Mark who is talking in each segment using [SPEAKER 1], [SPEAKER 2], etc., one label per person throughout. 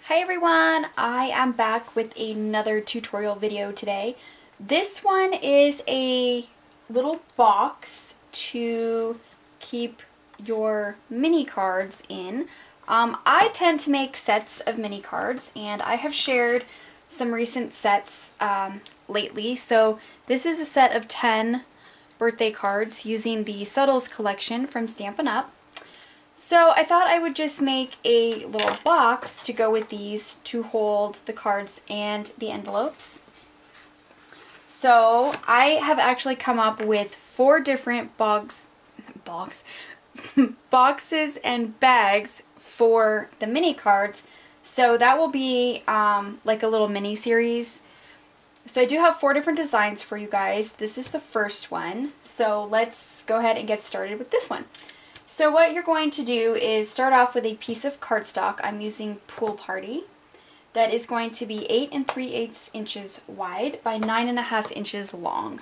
[SPEAKER 1] Hi everyone, I am back with another tutorial video today. This one is a little box to keep your mini cards in. I tend to make sets of mini cards and I have shared some recent sets lately. So this is a set of 10 birthday cards using the Subtles collection from Stampin' Up! So I thought I would just make a little box to go with these to hold the cards and the envelopes. So I have actually come up with 4 different boxes and bags for the mini cards. So that will be like a little mini series. So I do have 4 different designs for you guys. This is the first one. So let's go ahead and get started with this one. So what you're going to do is start off with a piece of cardstock. I'm using Pool Party. That is going to be 8 3/8 inches wide by 9.5 inches long.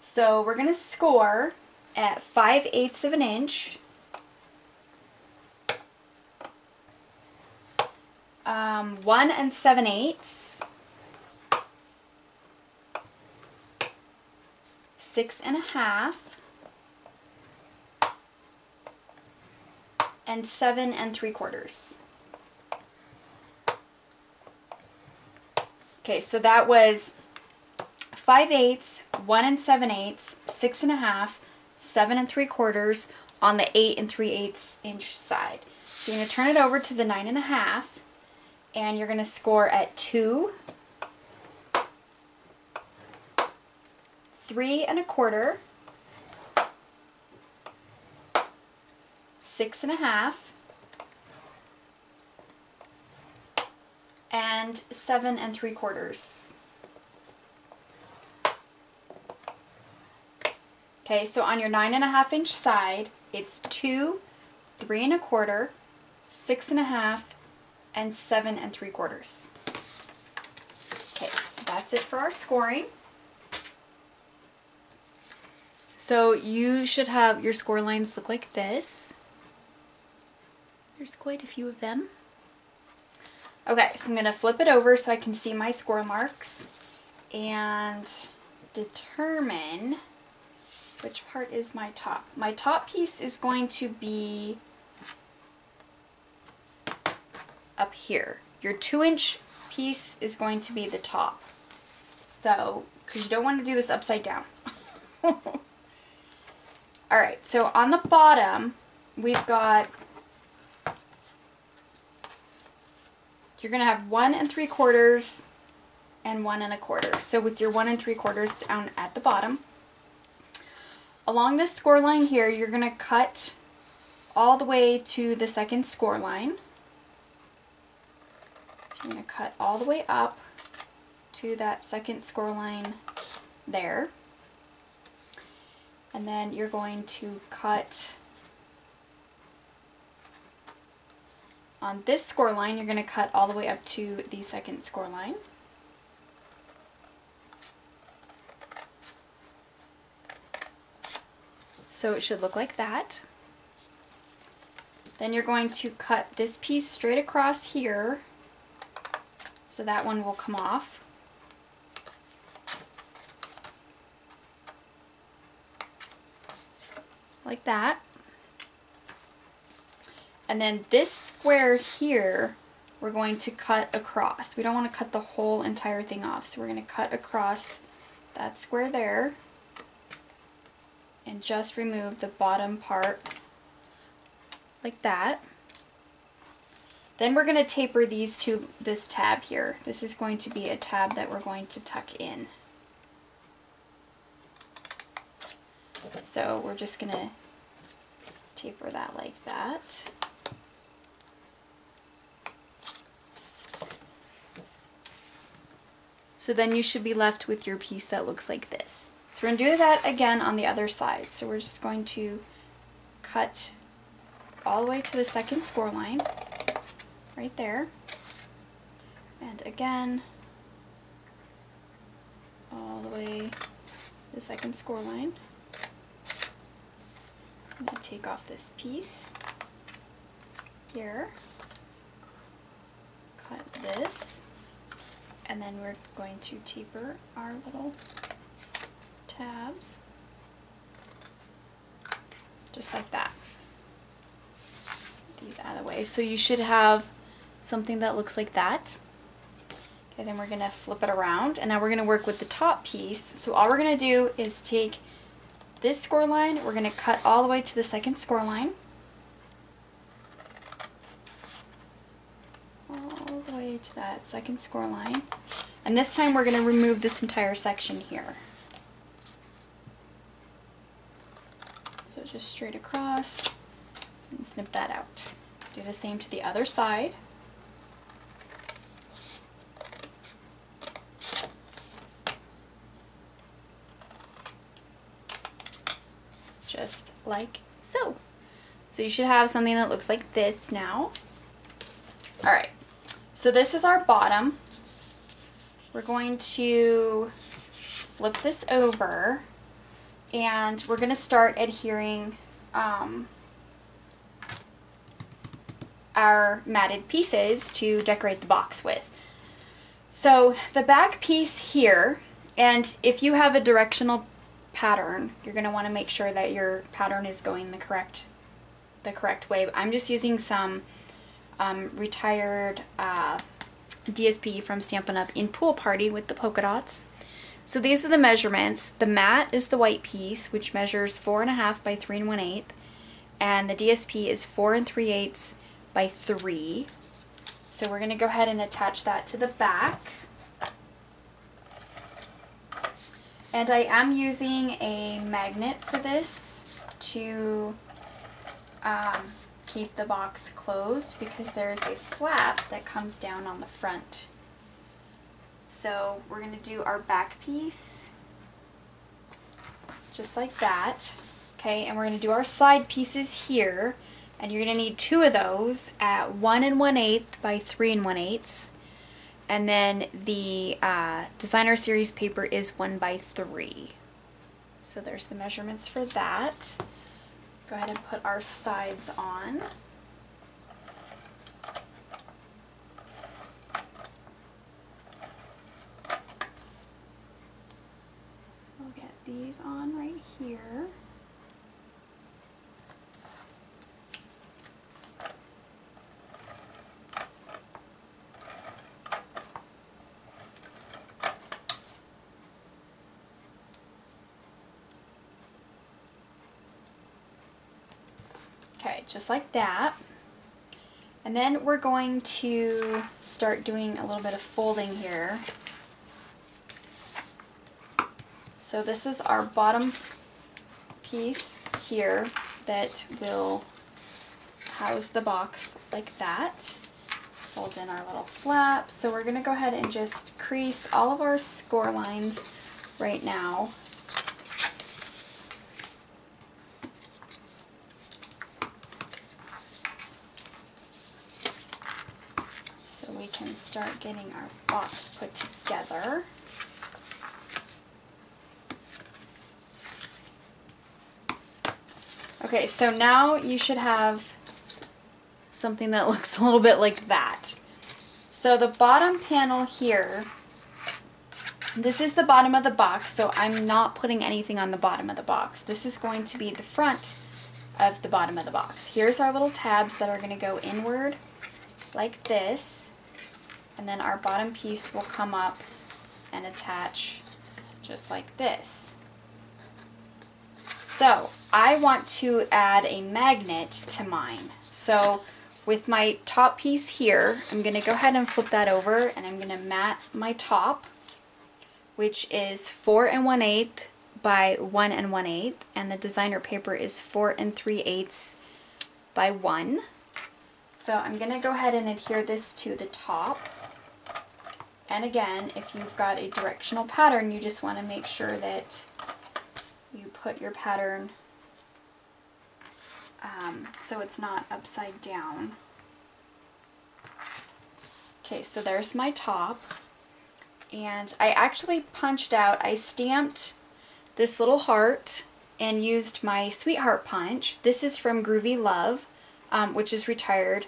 [SPEAKER 1] So we're going to score at 5/8 of an inch. 1 7/8. 6 1/2. And 7 3/4. Okay, so that was 5/8, 1 7/8, 6 1/2, 7 3/4 on the 8 3/8 inch side. So you're going to turn it over to the 9 1/2, and you're going to score at 2, 3 1/4, 6 1/2, and 7 3/4. Okay, so on your 9.5 inch side, it's 2, 3 1/4, 6 1/2, and 7 3/4. Okay, so that's it for our scoring. So you should have your score lines look like this. There's quite a few of them. Okay, so I'm going to flip it over so I can see my score marks and determine which part is my top. My top piece is going to be up here. Your 2-inch piece is going to be the top. So, because you don't want to do this upside down. Alright, so on the bottom, we've got, you're going to have 1 3/4 and 1 1/4. So with your 1 3/4 down at the bottom, along this score line here, you're going to cut all the way to the second score line. So you're going to cut all the way up to that second score line there. And then you're going to cut on this score line, you're going to cut all the way up to the second score line. So it should look like that. Then you're going to cut this piece straight across here, so that one will come off. Like that. And then this square here, we're going to cut across. We don't want to cut the whole entire thing off, so we're going to cut across that square there and just remove the bottom part like that. Then we're going to taper these to this tab here. This is going to be a tab that we're going to tuck in. So we're just going to taper that like that. So then you should be left with your piece that looks like this. So we're going to do that again on the other side. So we're just going to cut all the way to the second score line, right there. And again, all the way to the second score line. I'm going to take off this piece here. Cut and then we're going to taper our little tabs, just like that. Get these out of the way. So you should have something that looks like that. Okay, then we're gonna flip it around, and now we're gonna work with the top piece. So all we're gonna do is take this score line, we're gonna cut all the way to the second score line. All the way to that second score line. And this time we're gonna remove this entire section here. So just straight across and snip that out. Do the same to the other side. Just like so. So you should have something that looks like this now. All right, so this is our bottom. We're going to flip this over, and we're going to start adhering our matted pieces to decorate the box with. So the back piece here, and if you have a directional pattern, you're going to want to make sure that your pattern is going the correct way. I'm just using some retired DSP from Stampin' Up! In Pool Party with the polka dots. So these are the measurements. The mat is the white piece, which measures 4.5 by 3 1/8, and the DSP is 4 3/8 by 3. So we're going to go ahead and attach that to the back. And I am using a magnet for this to keep the box closed, because there's a flap that comes down on the front. So we're going to do our back piece just like that. Okay, and we're going to do our side pieces here, and you're going to need 2 of those at 1 1/8 by 3 1/8. And then the designer series paper is 1 by 3. So there's the measurements for that. Go ahead and put our sides on. We'll get these on right here. Okay, just like that. And then we're going to start doing a little bit of folding here. So this is our bottom piece here that will house the box like that. Fold in our little flaps. So we're going to go ahead and just crease all of our score lines right now. We can start getting our box put together. Okay, so now you should have something that looks a little bit like that. So the bottom panel here, this is the bottom of the box, so I'm not putting anything on the bottom of the box. This is going to be the front of the bottom of the box. Here's our little tabs that are going to go inward like this. And then our bottom piece will come up and attach just like this. So I want to add a magnet to mine. So with my top piece here, I'm going to go ahead and flip that over, and I'm going to mat my top, which is 4 1/8 by 1 1/8, and the designer paper is 4 3/8 by 1. So I'm going to go ahead and adhere this to the top. And again, if you've got a directional pattern, you just want to make sure that you put your pattern so it's not upside down. Okay, so there's my top. And I actually punched out, I stamped this little heart and used my Sweetheart punch. This is from Groovy Love, which is retired.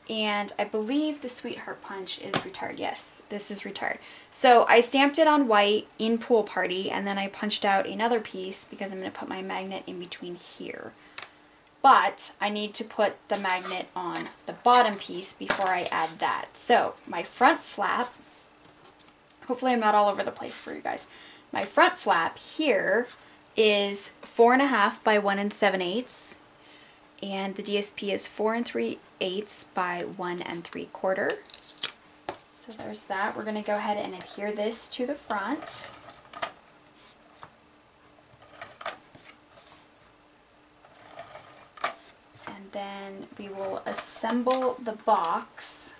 [SPEAKER 1] And I believe the Sweetheart Punch is retired. Yes, this is retired. So I stamped it on white in Pool Party, and then I punched out another piece because I'm going to put my magnet in between here. But I need to put the magnet on the bottom piece before I add that. So my front flap, hopefully I'm not all over the place for you guys. My front flap here is 4.5 by 1 7/8. And the DSP is 4 3/8 by 1 3/4. So there's that. We're going to go ahead and adhere this to the front. And then we will assemble the box.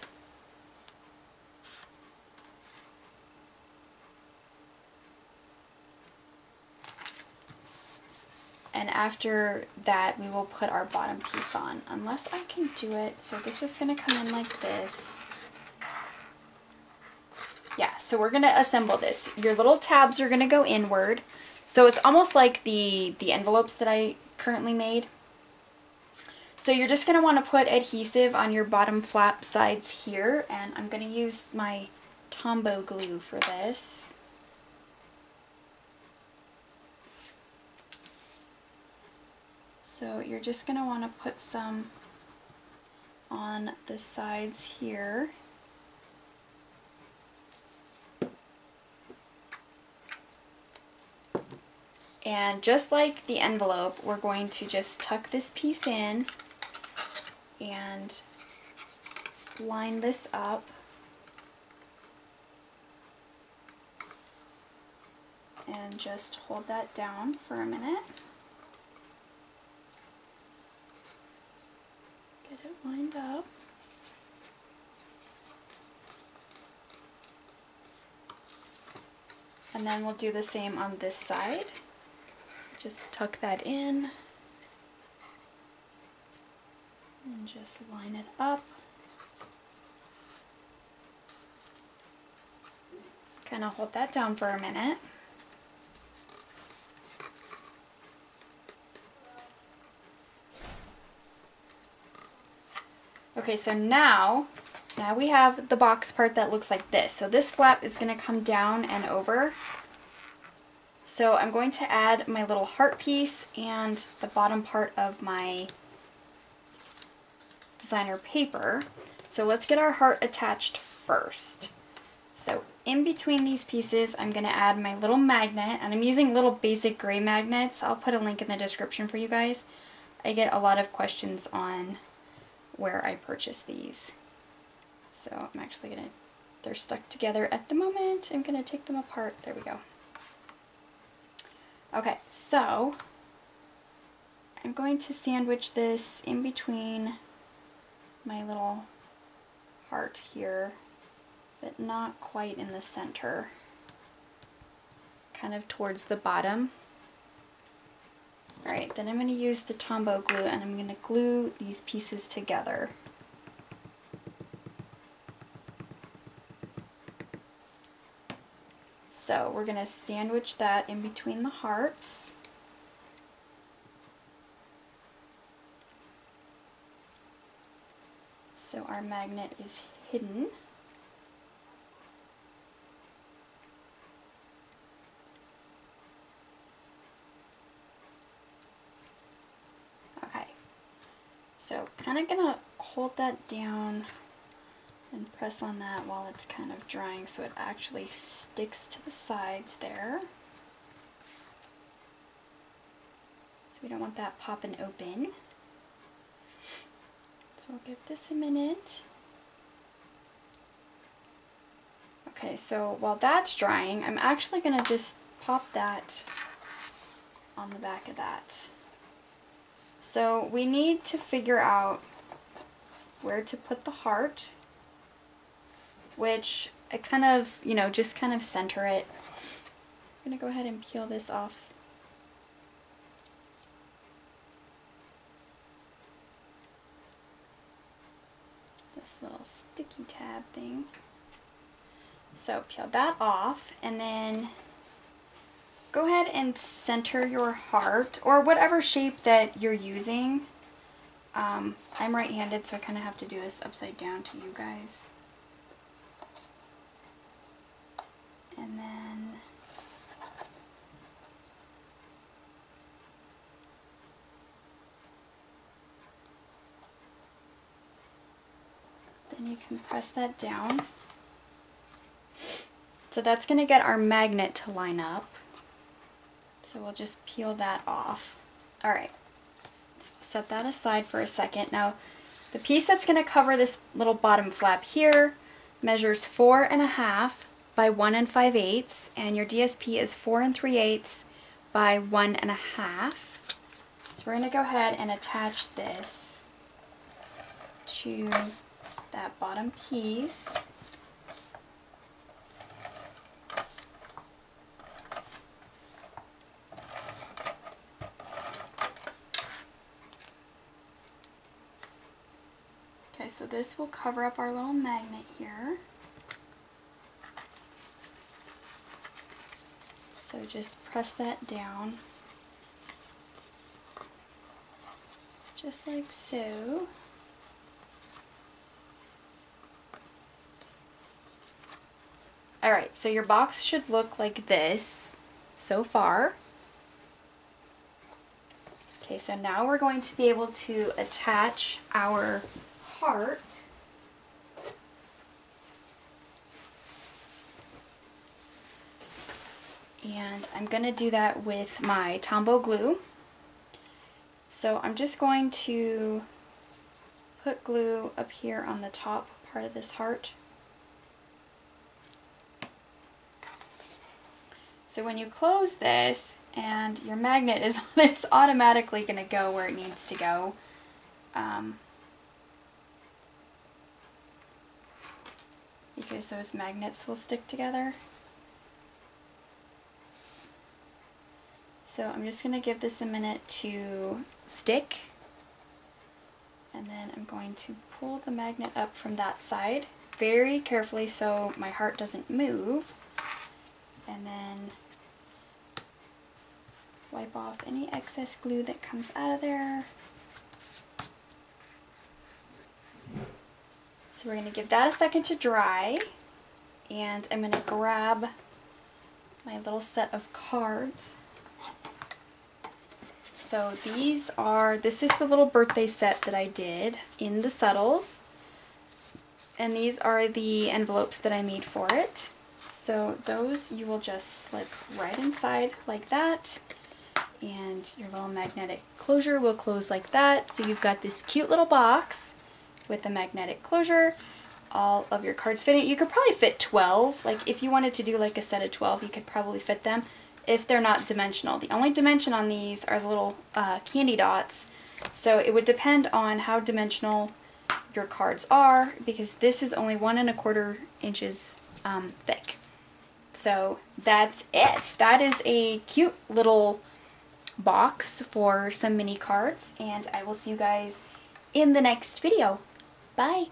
[SPEAKER 1] And after that, we will put our bottom piece on, unless I can do it. So this is going to come in like this. Yeah, so we're going to assemble this. Your little tabs are going to go inward. So it's almost like the envelopes that I currently made. So you're just going to want to put adhesive on your bottom flap sides here. And I'm going to use my Tombow glue for this. So you're just going to want to put some on the sides here. And just like the envelope, we're going to just tuck this piece in and line this up. And just hold that down for a minute. Get it lined up. And then we'll do the same on this side. Just tuck that in and just line it up. Kind of hold that down for a minute. Okay, so now we have the box part that looks like this. So this flap is going to come down and over. So I'm going to add my little heart piece and the bottom part of my designer paper. So let's get our heart attached first. So in between these pieces, I'm going to add my little magnet, and I'm using little basic gray magnets. I'll put a link in the description for you guys. I get a lot of questions on where I purchase these. So I'm actually going to, they're stuck together at the moment. I'm going to take them apart. There we go. Okay, so I'm going to sandwich this in between my little heart here, but not quite in the center, kind of towards the bottom. Alright, then I'm going to use the Tombow glue and I'm going to glue these pieces together. So we're going to sandwich that in between the hearts. So our magnet is hidden. Okay, so kind of going to hold that down and press on that while it's kind of drying so it actually sticks to the sides there. So we don't want that popping open. So we'll give this a minute. Okay, so while that's drying, I'm actually going to just pop that on the back of that. So we need to figure out where to put the heart, which I kind of, just kind of center it. I'm going to go ahead and peel this off. This little sticky tab thing. So peel that off and then go ahead and center your heart, or whatever shape that you're using. I'm right-handed, so I kind of have to do this upside down to you guys. And then you can press that down. So that's going to get our magnet to line up. So we'll just peel that off. Alright, so we'll set that aside for a second. Now, the piece that's going to cover this little bottom flap here measures 4.5 by 1 5/8, and your DSP is 4 3/8 by 1.5. So we're going to go ahead and attach this to that bottom piece. Okay, so this will cover up our little magnet here. So just press that down, just like so. Alright, so your box should look like this so far. Okay, so now we're going to be able to attach our heart. And I'm going to do that with my Tombow glue. So I'm just going to put glue up here on the top part of this heart. So when you close this and your magnet is, it's automatically going to go where it needs to go. Because those magnets will stick together. So I'm just going to give this a minute to stick, and then I'm going to pull the magnet up from that side very carefully so my heart doesn't move, and then wipe off any excess glue that comes out of there. So we're going to give that a second to dry, and I'm going to grab my little set of cards. So this is the little birthday set that I did in the Subtles, and these are the envelopes that I made for it. So those you will just slip right inside like that, and your little magnetic closure will close like that. So you've got this cute little box with a magnetic closure. All of your cards fit in. You could probably fit 12. Like if you wanted to do like a set of 12, you could probably fit them if they're not dimensional. The only dimension on these are the little candy dots. So it would depend on how dimensional your cards are, because this is only 1 1/4 inches thick. So that's it. That is a cute little box for some mini cards, and I will see you guys in the next video. Bye!